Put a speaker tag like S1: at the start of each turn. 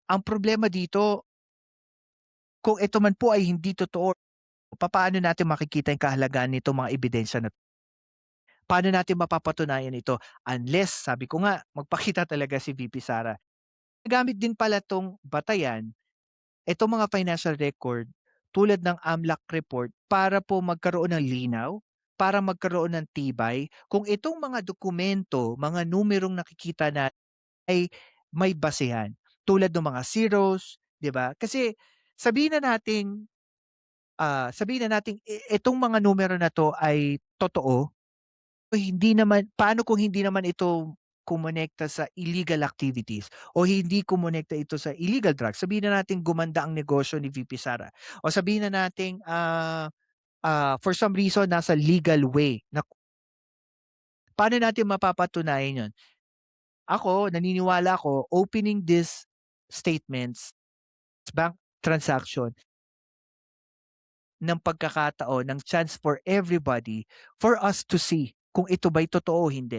S1: Ang problema dito, kung ito man po ay hindi totoo, papaano natin makikita yung kahalagahan nitong mga ebidensya na 'to? Paano natin mapapatunayan ito? Unless, sabi ko nga, magpakita talaga si VP Sara. Gamit din pala 'tong batayan, itong mga financial record tulad ng AMLAC report para po magkaroon ng linaw, para magkaroon ng tibay kung itong mga dokumento, mga numerong nakikita na ay may basehan. Tulad ng mga zeros, 'di ba? Kasi sabihin na nating, sabihin na nating itong mga numero na 'to ay totoo, hindi naman, paano kung hindi naman ito kumonekta sa illegal activities o hindi kumonekta ito sa illegal drugs? Sabihin na nating gumanda ang negosyo ni VP Sara o sabihin na nating, for some reason nasa legal way na, paano natin mapapatunayan 'yun? Ako, naniniwala ako opening these statements, bank transaction, ng pagkakataon, ng chance for everybody for us to see kung ito ba'y totoo o hindi.